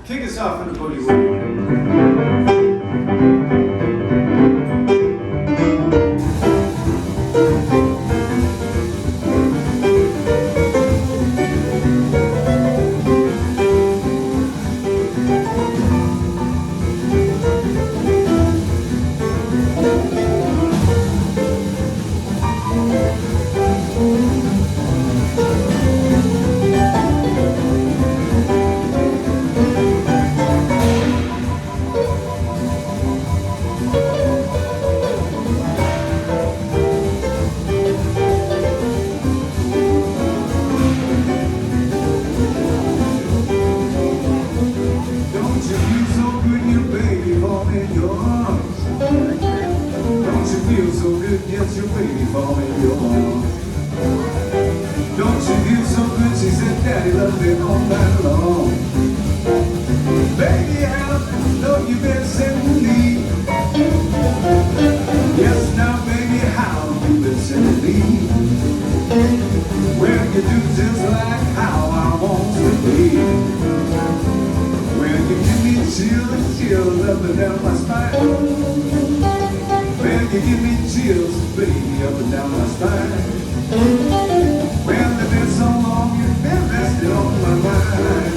Kick us off in the boogie woogie. Yes, your baby fall in your arms. Don't you feel so good? She said, Daddy loved me all night long. Baby, I know you've been sending me. Yes, now baby, how you been sending me? Well, you do just like how I want to be. Well, you give me chills up and down my spine. Well, you give me chills, baby, up and down my spine. Well, it's been so long, you've been resting on my mind.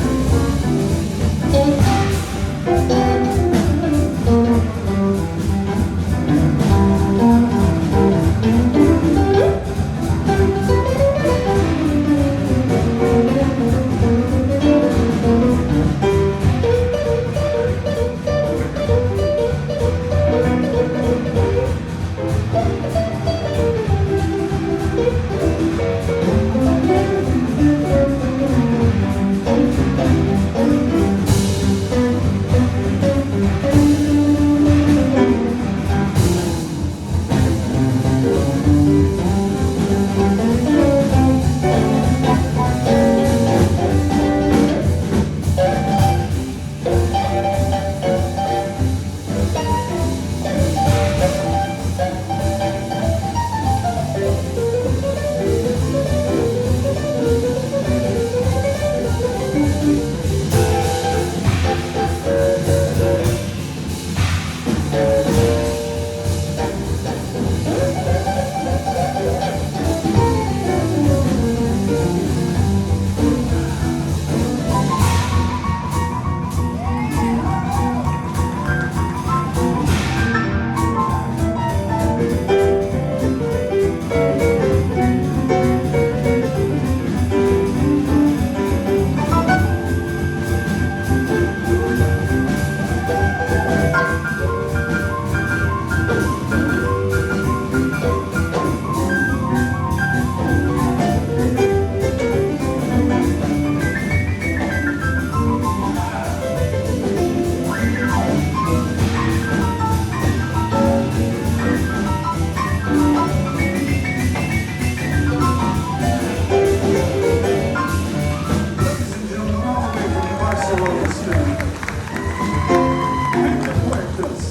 Puertas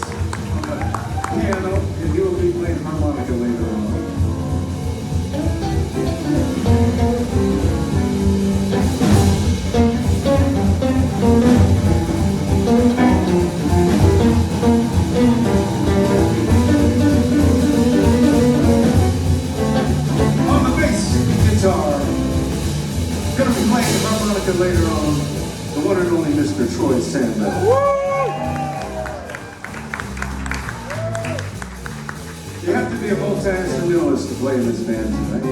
on the piano, and you will be playing harmonica later on. On the bass guitar, going to be playing harmonica later on, the one and only Mr. Troy Sandow. You have to be a multi-instrumentalist to play in this band tonight.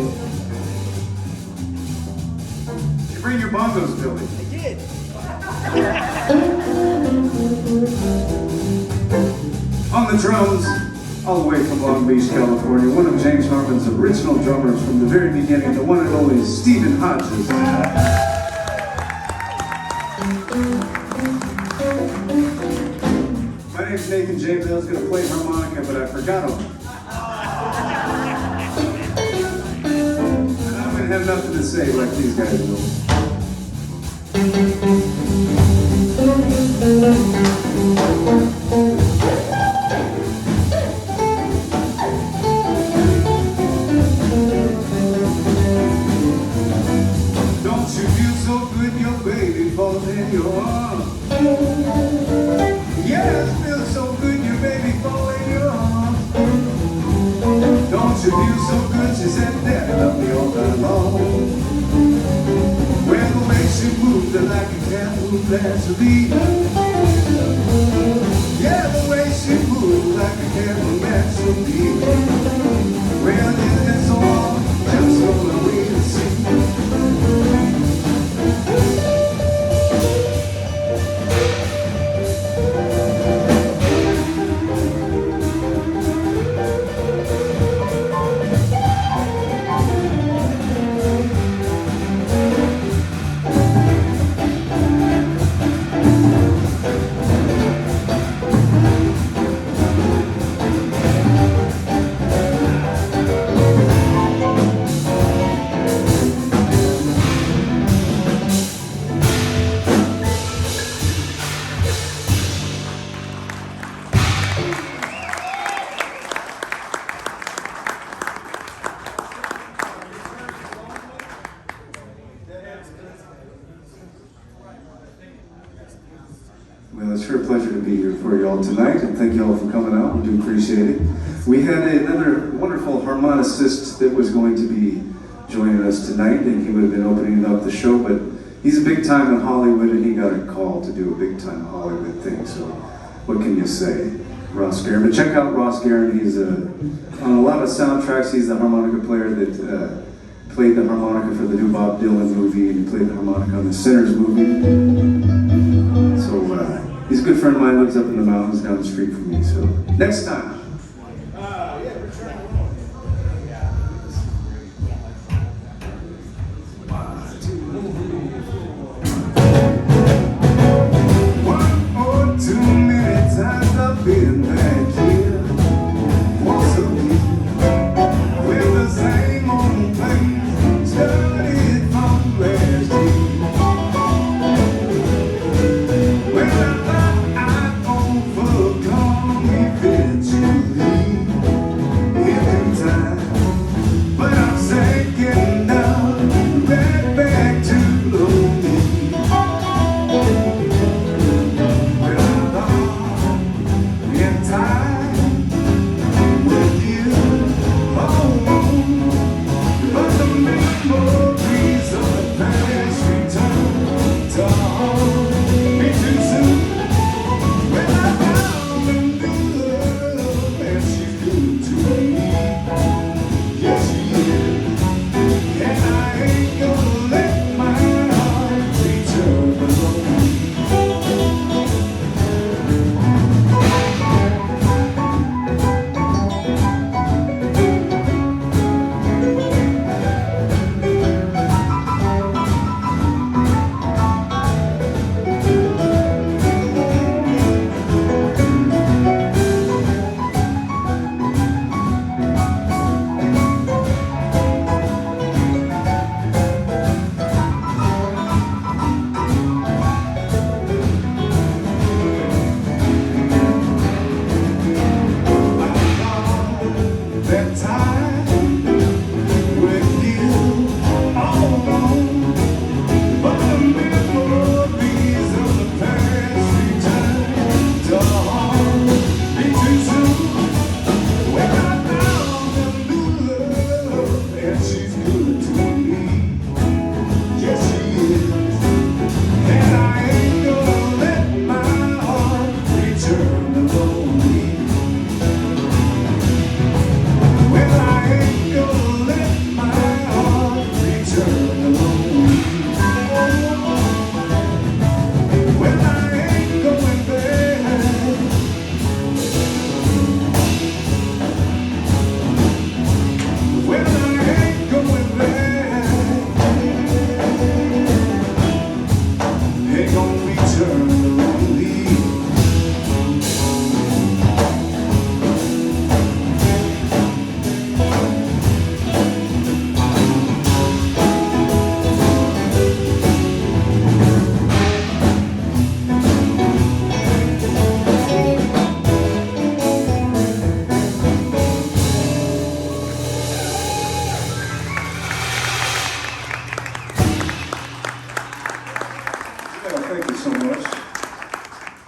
Did you bring your bongos, Billy? I did. On the drums, all the way from Long Beach, California, one of James Harman's original drummers from the very beginning, the one and only Stephen Hodges. My name's Nathan James. I was going to play harmonica, but I forgot him. And I'm going to have nothing to say like these guys will. Don't you feel so good, your baby falls in your arms? Yeah, it feels so good, your baby fall in your arms. Don't you feel so good? She said, Daddy love me all night long. Well, the way she moved like a cat who plans to leave. Yeah, the way she moved like a cat who plans to leave. Well, it's all just gonna wait and see. Well, it's sure a pleasure to be here for you all tonight, and thank you all for coming out. We do appreciate it. We had another wonderful harmonicist that was going to be joining us tonight, and he would have been opening up the show, but he's a big time in Hollywood, and he got a call to do a big time Hollywood thing, so what can you say? Ross Guerin. But check out Ross Guerin. He's on a lot of soundtracks. He's the harmonica player that played the harmonica for the new Bob Dylan movie, and he played the harmonica on the Sinners movie. So he's a good friend of mine, lives up in the mountains down the street from me. So next time. One or two many times I've been back here. Once a week with the same old place, started from last year. Well, I thought I'd overcome eventually.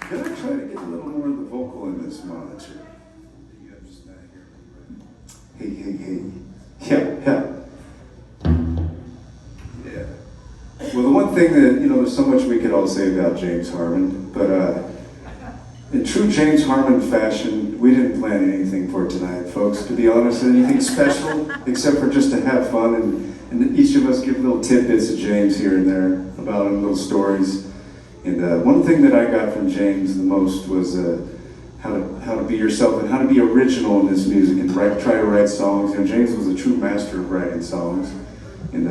Can I try to get a little more of the vocal in this monitor? Hey, hey, hey. Yeah. Well, the one thing that, there's so much we could all say about James Harman, but in true James Harman fashion, we didn't plan anything for tonight, folks, to be honest, anything special, except for just to have fun, and each of us give little tidbits of James here and there about him, little stories. And one thing that I got from James the most was how to be yourself and how to be original in this music and try to write songs. James was a true master of writing songs, and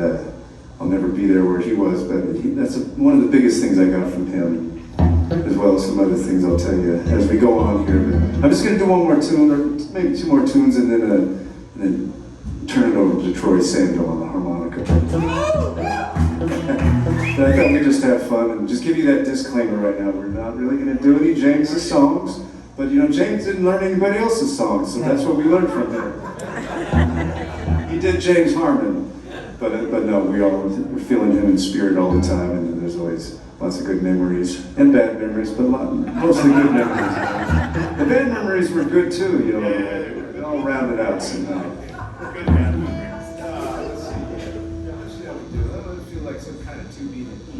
I'll never be there where he was, but that's one of the biggest things I got from him, as well as some other things I'll tell you as we go on here. But I'm just going to do one more tune, or maybe two more tunes, and then turn it over to Troy Sandow on the harmonica. But I thought we'd just have fun and just give you that disclaimer right now. We're not really going to do any James's songs, but James didn't learn anybody else's songs, so that's what we learned from him. He did James Harman, but no, we're feeling him in spirit all the time, and there's always lots of good memories and bad memories, but mostly good memories. The bad memories were good too, it all rounded out somehow. Good bad memories. Let's see how we do. That would feel like some kind of 2-beat and E.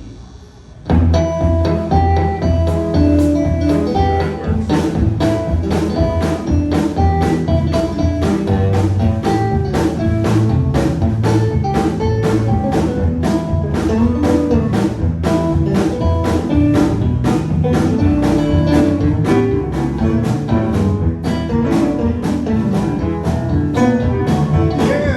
Yeah.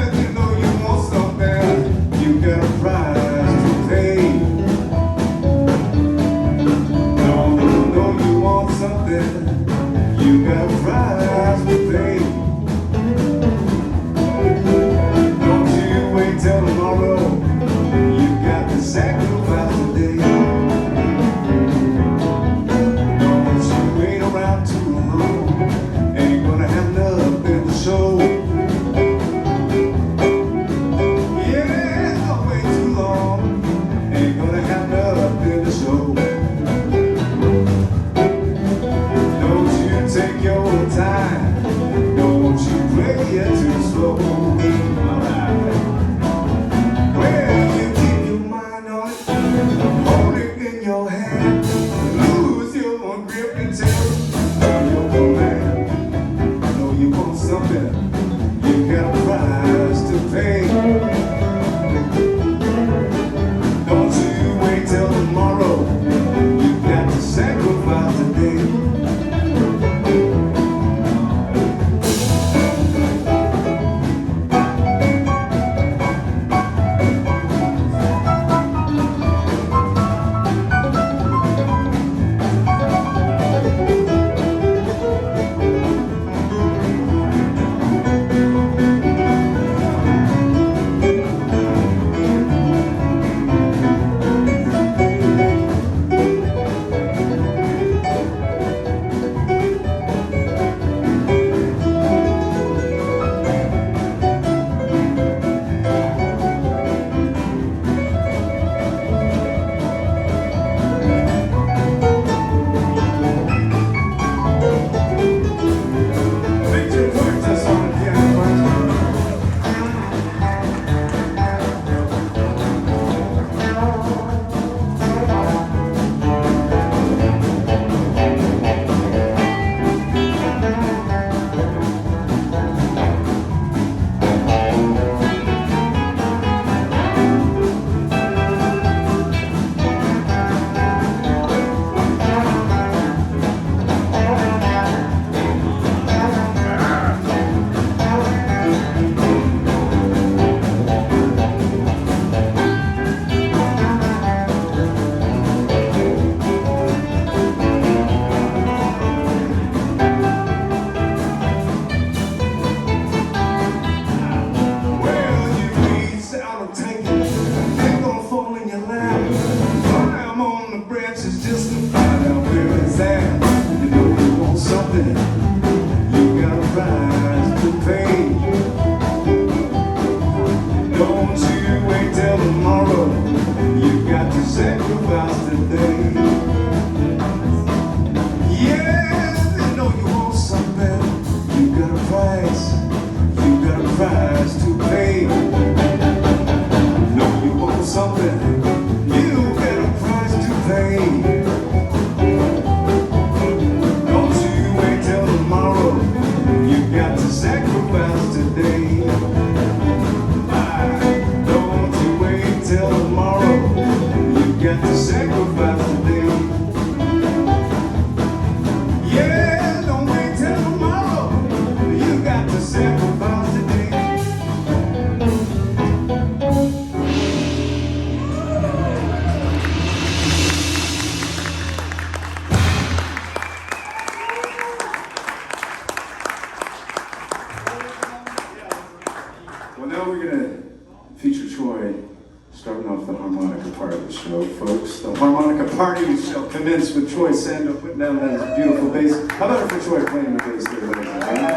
Vince with Troy Sandow putting down that beautiful bass. How about it for Troy playing the bass there, ladies and gentlemen?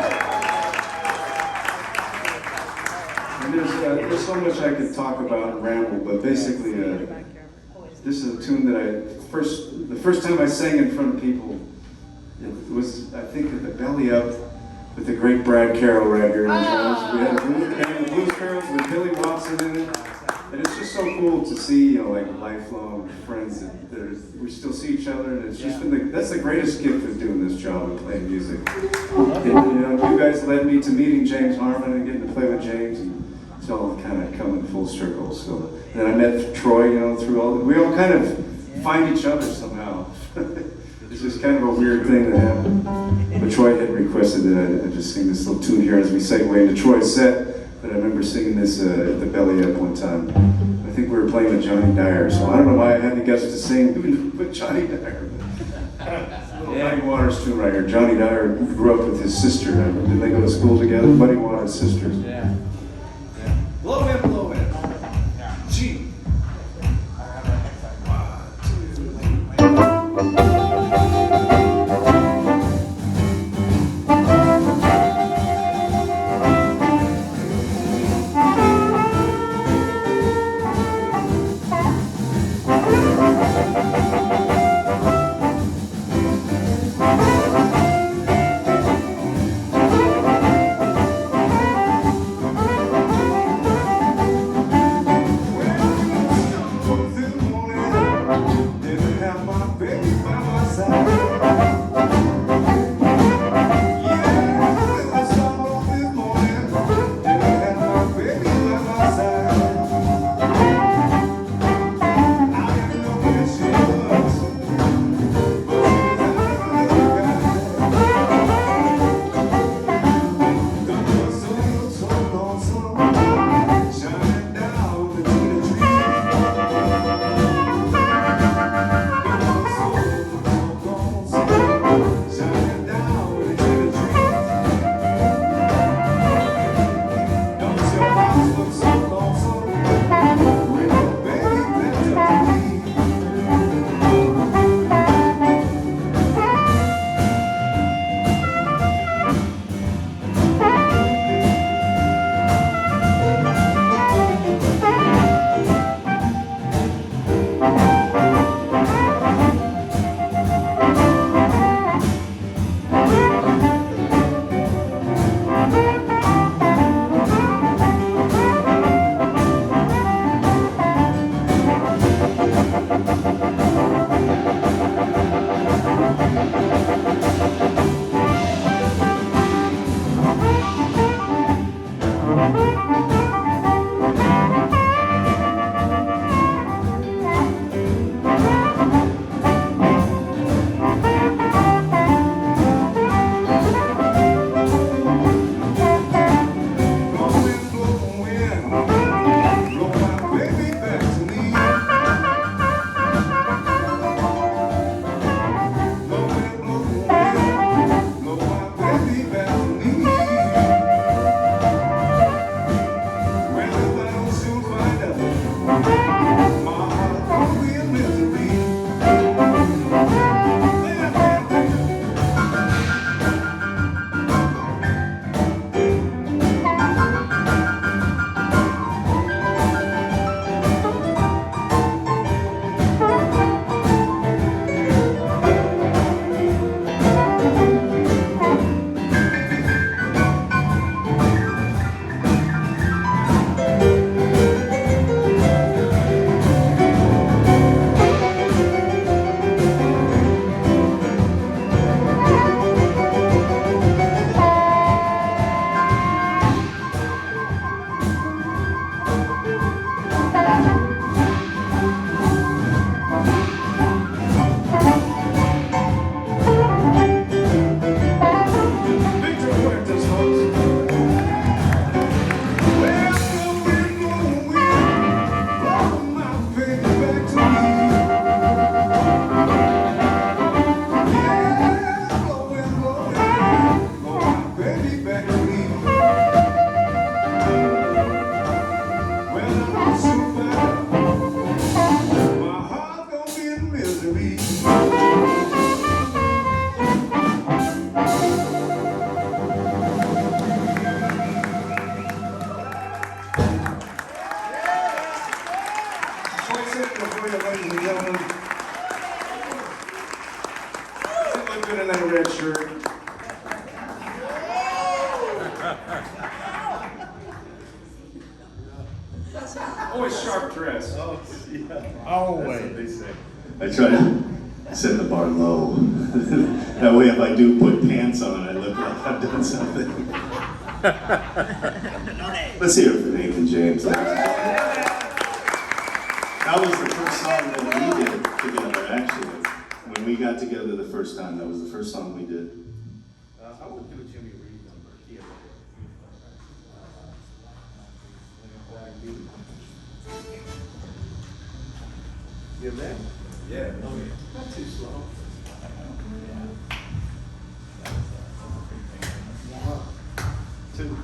And there's so much I could talk about and ramble, but basically, this is a tune that the first time I sang in front of people, it was, I think, at the Belly Up with the great Brad Carroll right here in the drums. We had the Blues Carols with Billy Watson in it. And it's just so cool to see, like lifelong friends that we still see each other, and it's just been that's the greatest gift of doing this job and playing music. You guys led me to meeting James Harman and getting to play with James, and it's all kind of coming full circle. So then I met Troy, through we all kind of find each other somehow. It's just kind of a weird thing that happened. But Troy had requested that I just sing this little tune here as we segue into Troy's set. But I remember singing this at the Belly Up one time. I think we were playing with Johnny Dyer, so I don't know why I had the guts to sing with Johnny Dyer. Muddy Waters tune right here. Johnny Dyer grew up with his sister. Did they go to school together? Muddy Waters' sisters. Yeah. Blow in, blow in. G. good in that red shirt. Always sharp dress. Oh, yeah. Always. That's what they say. I try to set the bar low. That way if I do put pants on, I look like I've done something. Let's hear it for Nathan James. That was the first song that we did together, actually. When we got together the first time, that was the first song we did. I want to do a Jimmy Reed number. You there? Yeah. Oh, yeah. Not too slow. Two.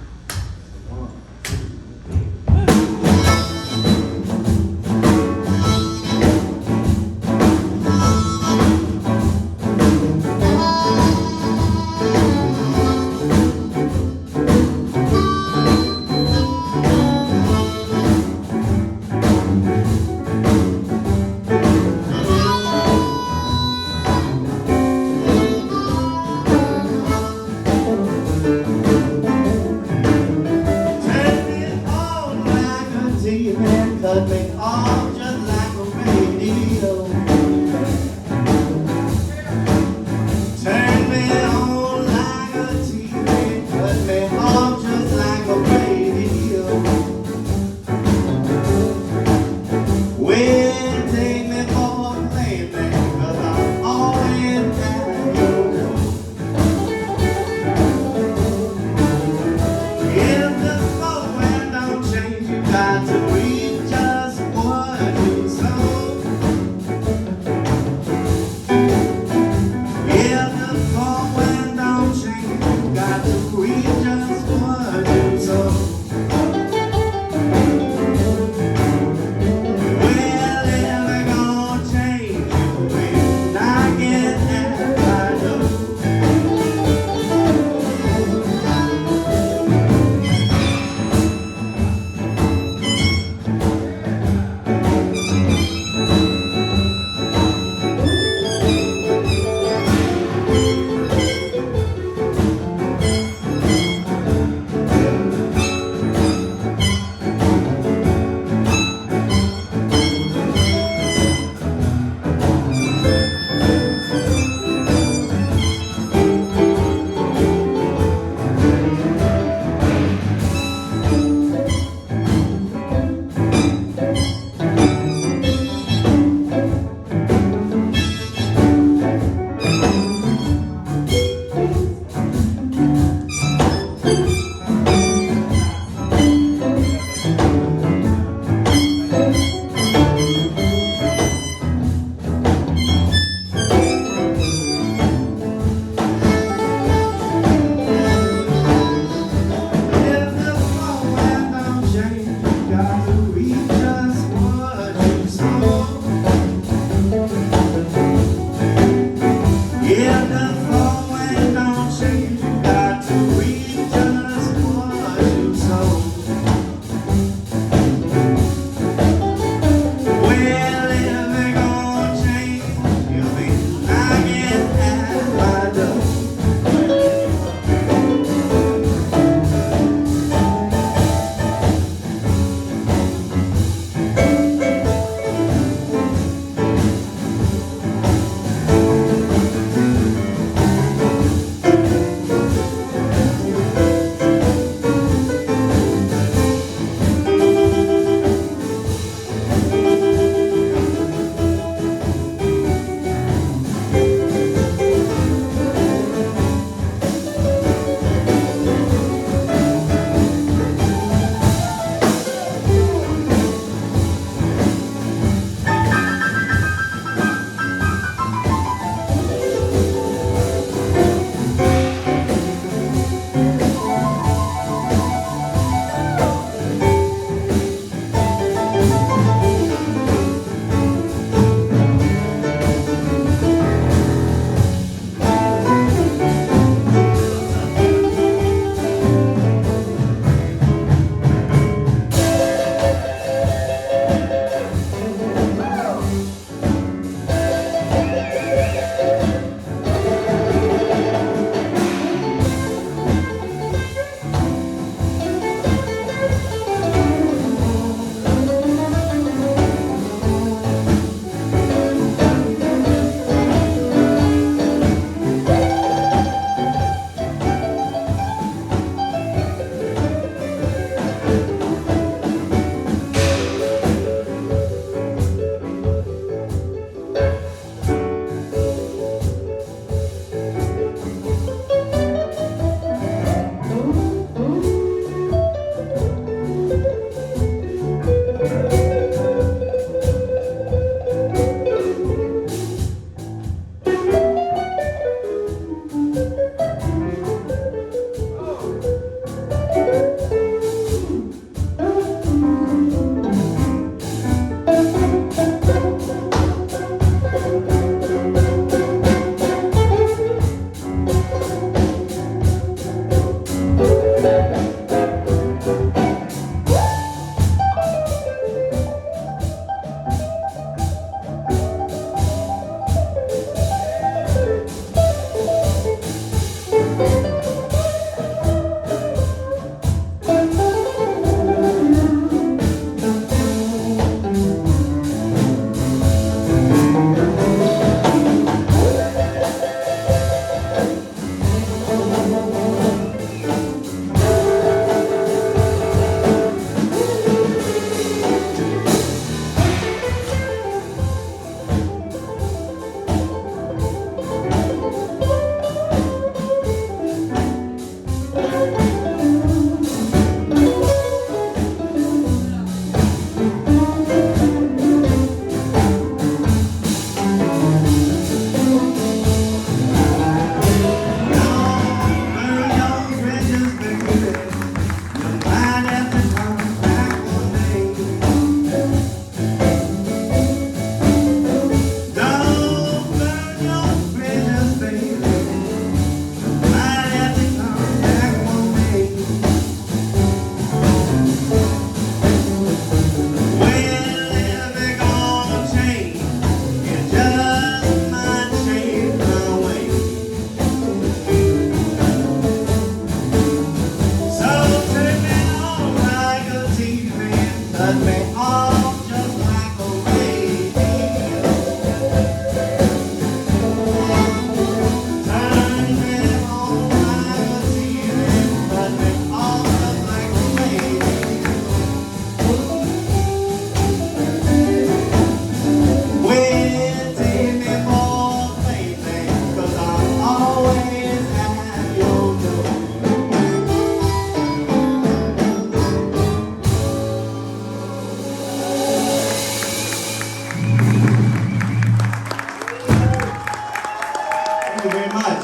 Thank you very much.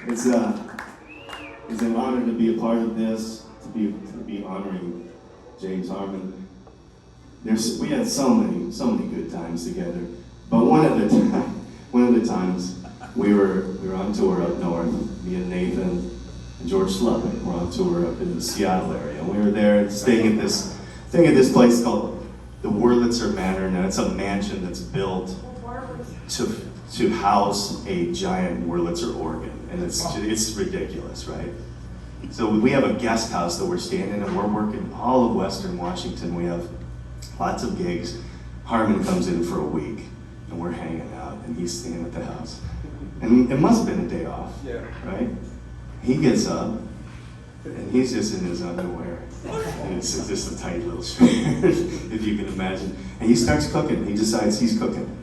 It's an honor to be a part of this, to be honoring James Harman. We had so many good times together. But one of the times we were on tour up north. Me and Nathan and George Slubbeck were on tour up in the Seattle area. And we were there staying at this place called the Wurlitzer Manor. Now it's a mansion that's built to house a giant Wurlitzer organ. And it's ridiculous, right? So we have a guest house that we're staying in, and we're working all of Western Washington. We have lots of gigs. Harman comes in for a week, and we're hanging out, and he's staying at the house. And it must have been a day off, right? He gets up, and he's just in his underwear. And it's just a tight little shirt, if you can imagine. And he starts cooking. He decides he's cooking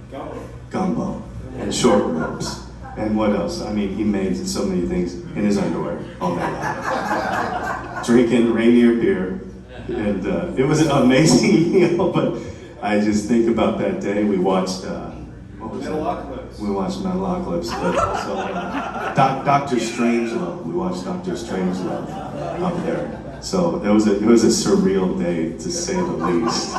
gumbo and short ribs. And what else? I mean, he made so many things in his underwear all day long. Drinking Rainier beer. And it was an amazing meal, but I just think about that day. We watched, what was Metalocalypse. We watched Metalocalypse, but also Dr. Strangelove. We watched Dr. Strangelove up there. So it was a surreal day, to say the least.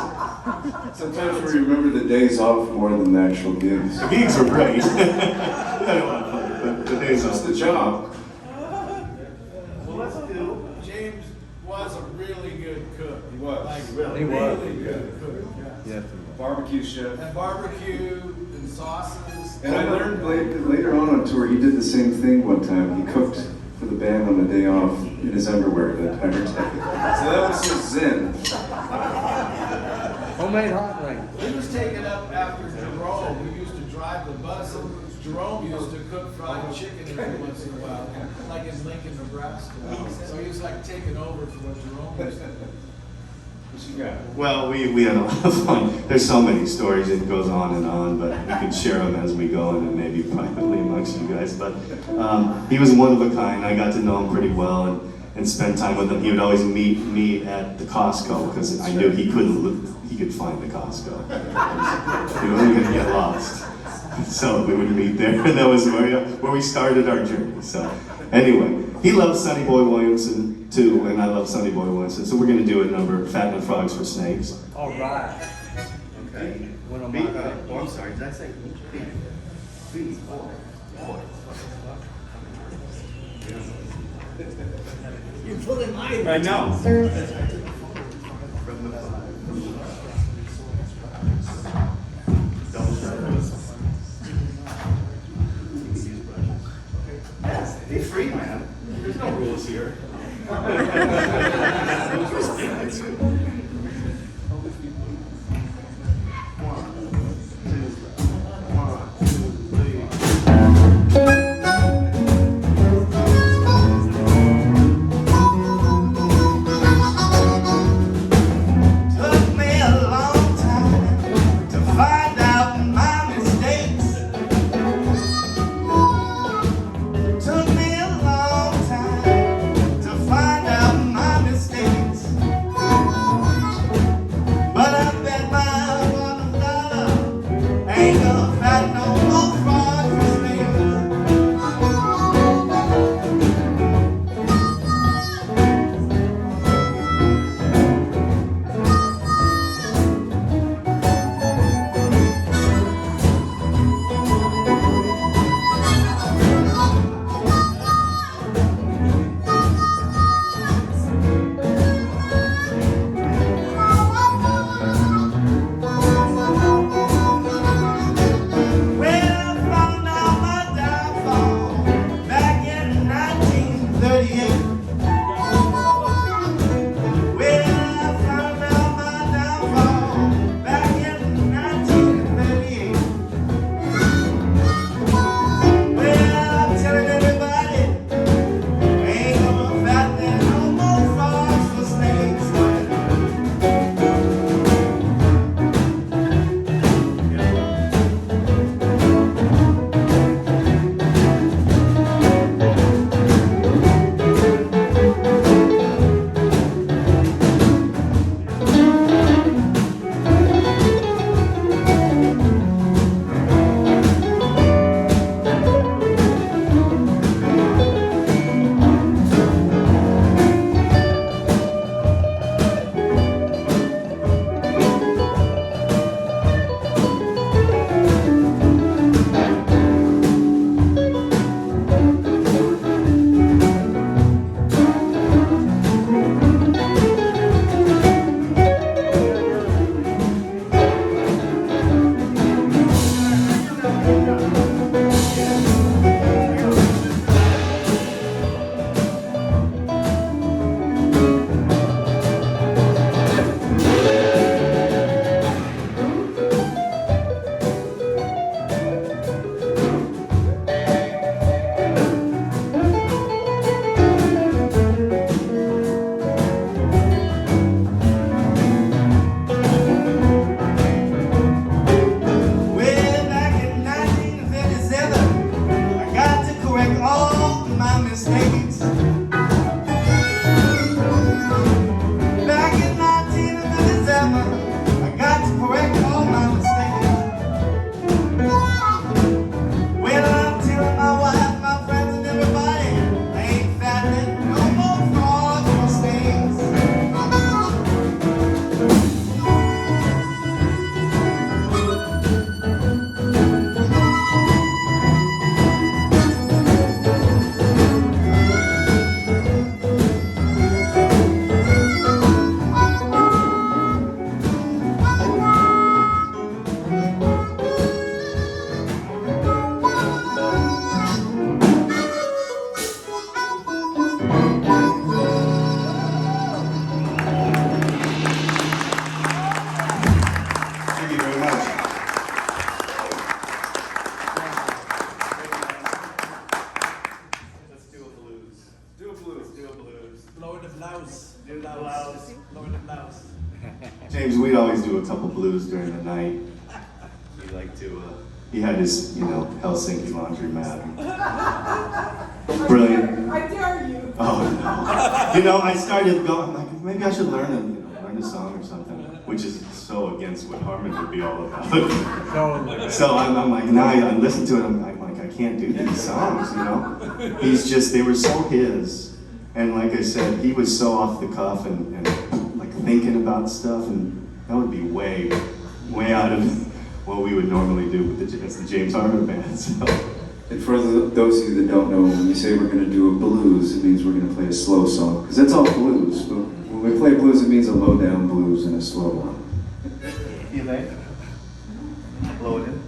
Sometimes we remember the days off more than the actual gigs. The gigs were great. But the days off. It's the job. Well, let's do, James was a really good cook. He was. Like, really, He was. really good cook. Yeah, barbecue chef. And barbecue and sauces. And I learned later on tour, he did the same thing one time. He cooked for the band on the day off in his underwear the entire time. So that was his zen. Homemade hot wings. He was taken up after Jerome, who used to drive the bus. Jerome used to cook fried chicken every once in a while, like in Lincoln, Nebraska. So he was like taking over for what Jerome used to do. What you got? Well, we had a lot of fun. There's so many stories, it goes on, but we can share them as we go and then maybe privately amongst you guys. But he was one of a kind. I got to know him pretty well and spend time with him. He would always meet me at the Costco because I knew he could find the Costco. He wasn't going to get lost. So we would meet there, and that was where we started our journey. So anyway, he loves Sonny Boy Williamson too, and I love Sonny Boy Williamson. So we're going to do a number, Fattening Frogs for Snakes. All right. Okay. One of my I'm sorry, did I say B? You're pulling mine. I know. Be free, man. There's no rules here. Well, couple blues during the night. He liked to, he had his, Helsinki laundromat. Brilliant. I dare you. Oh no. I started going, like, maybe I should learn a song or something, which is so against what Harman would be all about. So I'm like, now I listen to it, I'm like, I can't do these songs, they were so his, and like I said, he was so off the cuff and like thinking about stuff, and that would be way out of what we would normally do with the James Harman band. So. And for those of you that don't know, when we say we're going to do a blues, it means we're going to play a slow song, because that's all blues. But when we play blues, it means a low-down blues and a slow one. You there? Blow it in.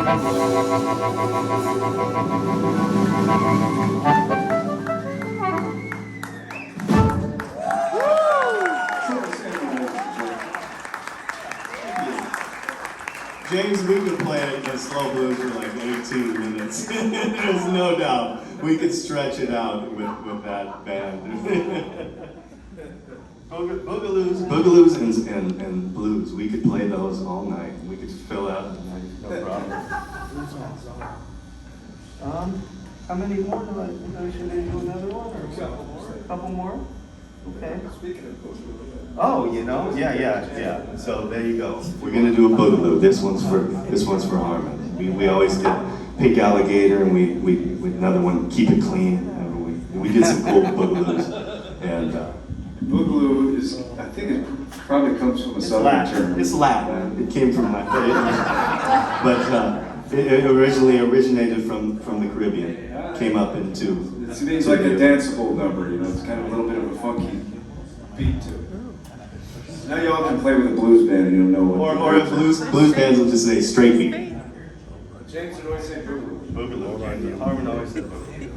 James, we could play a slow blues for like 18 minutes. There's no doubt. We could stretch it out with that band. Boogaloos and blues. We could play those all night. We could fill out the night, no problem. How many more do I should I do another one or a couple more? Okay. Oh, you know? Yeah. So there you go. We're gonna do a boogaloo. This one's for Harman. We always did Pink Alligator, and we another one, Keep It Clean. And we did some cool boogaloos. And Boogaloo is, I think it probably comes from a southern term. It's Latin. It came from Latin, but it originally originated from the Caribbean. Came up into. It means like a danceable number, you know. It's kind of a little bit of a funky beat to it. Now y'all can play with a blues band and you don't know what. Or if blues bands will just say straight beat. James would always say boogaloo. Boogaloo. Harman always said boogaloo.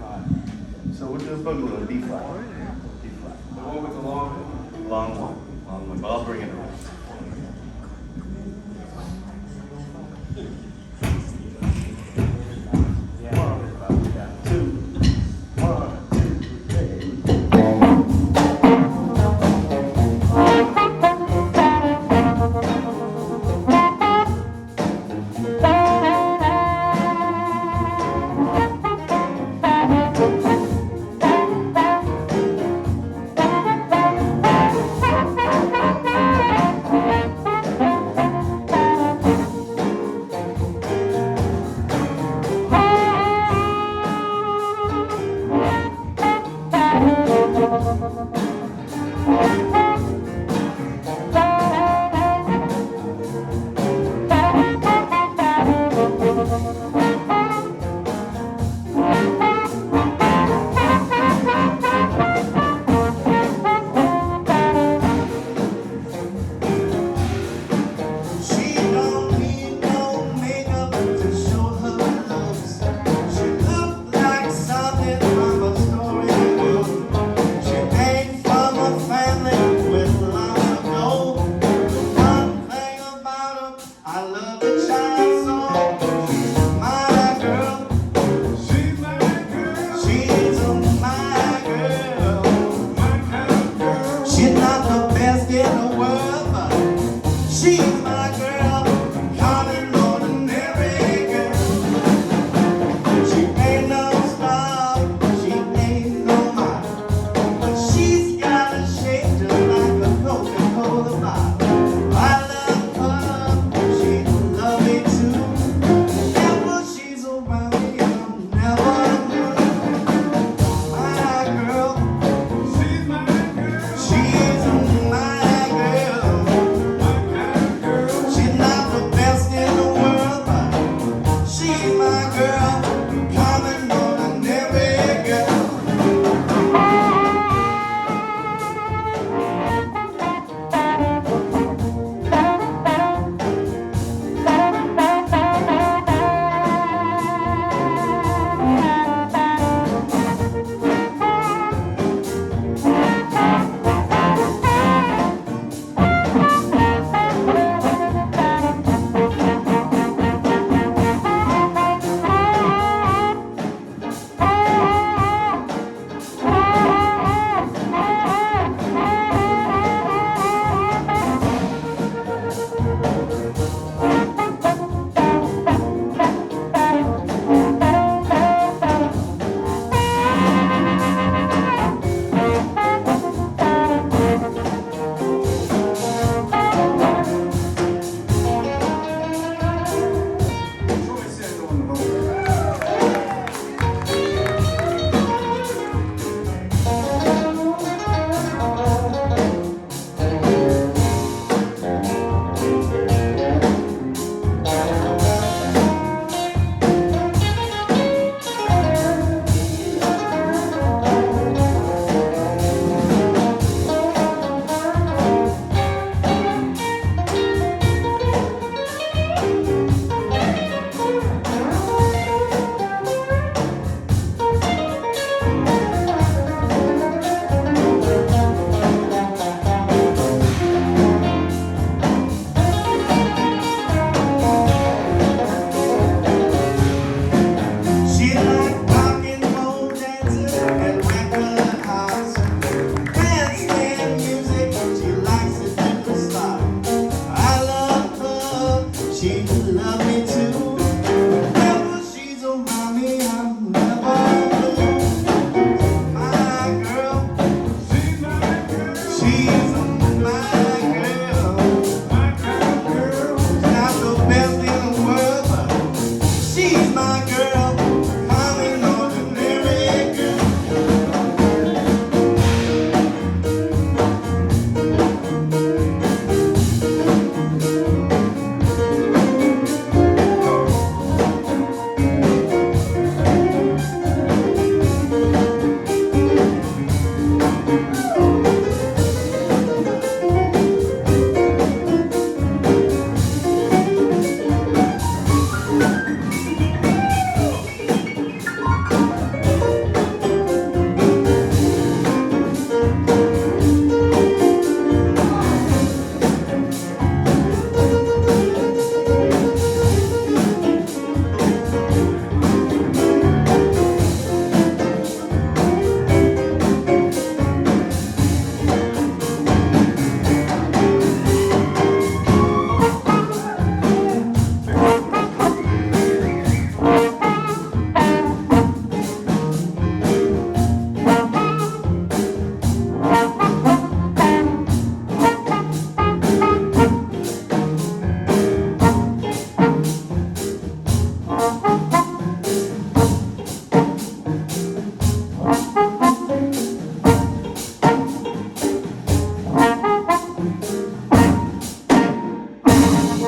So we'll do a boogaloo in B flat. The one with the long. Long one. But I'll bring it around. She's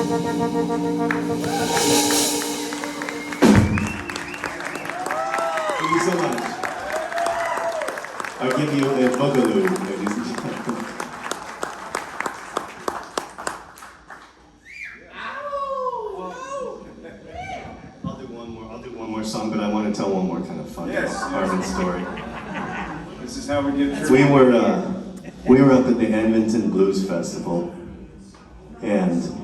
Thank you so much. I'll give you a boogaloo, ladies and gentlemen. I'll do one more song, but I want to tell one more kind of funny Harman story. This is how we get through. We were up at the Edmonton Blues Festival, and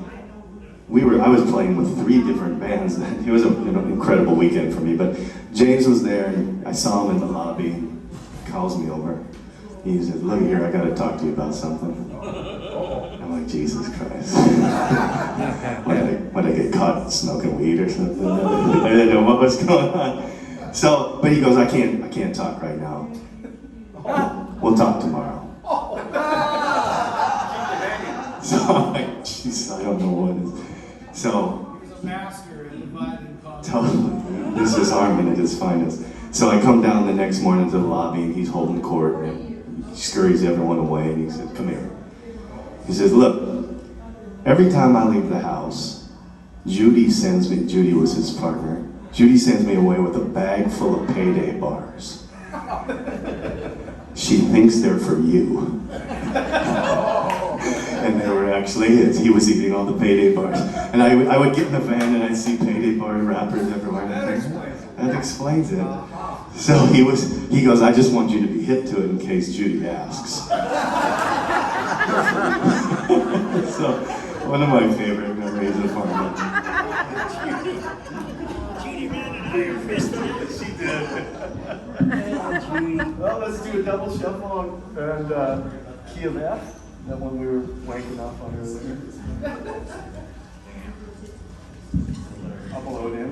I was playing with 3 different bands. It was an incredible weekend for me, but James was there, and I saw him in the lobby. He calls me over. He said, "Look here, I gotta talk to you about something." I'm like, Jesus Christ. When I get caught smoking weed or something? I didn't know what was going on. So, but he goes, I can't talk right now. We'll talk tomorrow. So I'm like, Jesus, I don't know what is. So, He's a master in dividing conquer. totally, this is Harman at his finest. So I come down the next morning to the lobby, and he's holding court, and he scurries everyone away, and he said, "Come here." He says, "Look, every time I leave the house, Judy was his partner, Judy sends me away with a bag full of payday bars. She thinks they're for you." And they were actually his. He was eating all the payday bars. And I would get in the van and I'd see payday bar wrappers everywhere. That explains it. So he goes, "I just want you to be hip to it in case Judy asks." So, one of my favorite memories of Harman. Judy ran an iron fist on it. She did. Well, let's do a double shuffle and key of F. That one we were wanking off on earlier. I'll blow it in.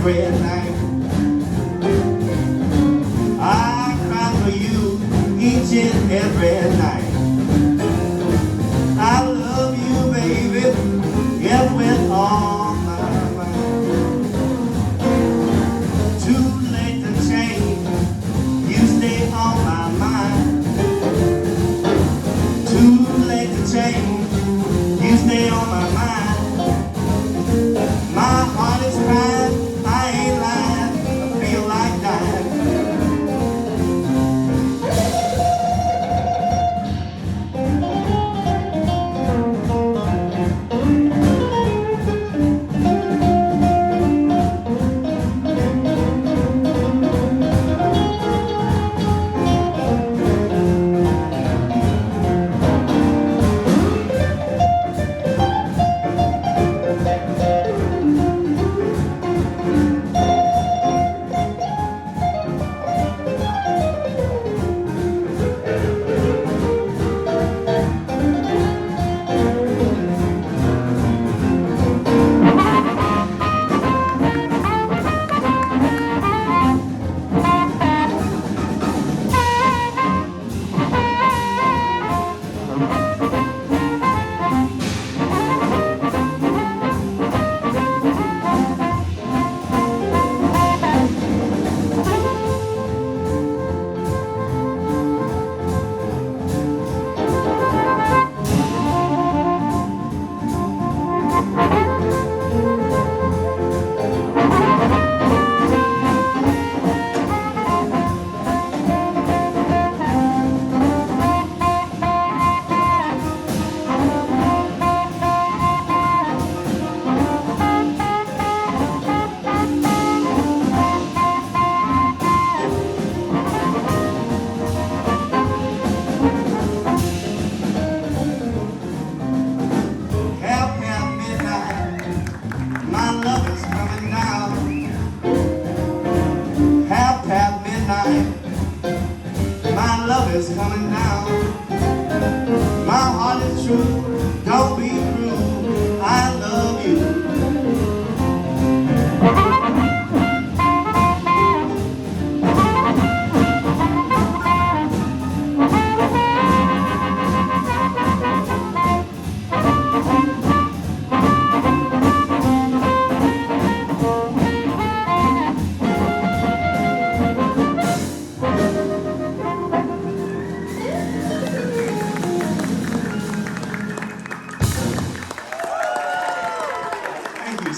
every night. I cry for you each and every night. I love you, baby, yes, with all my might. Too late to change, you stay on my mind. Too late to change, you stay on my mind. My heart is crying, I ain't lying.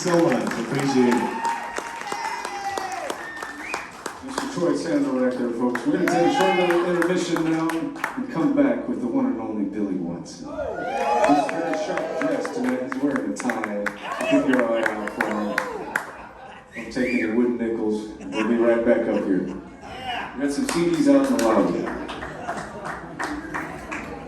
so much. Appreciate it. Mr. Troy Sandow right there, folks. We're going to take a short little intermission now and come back with the one and only Billy Watson.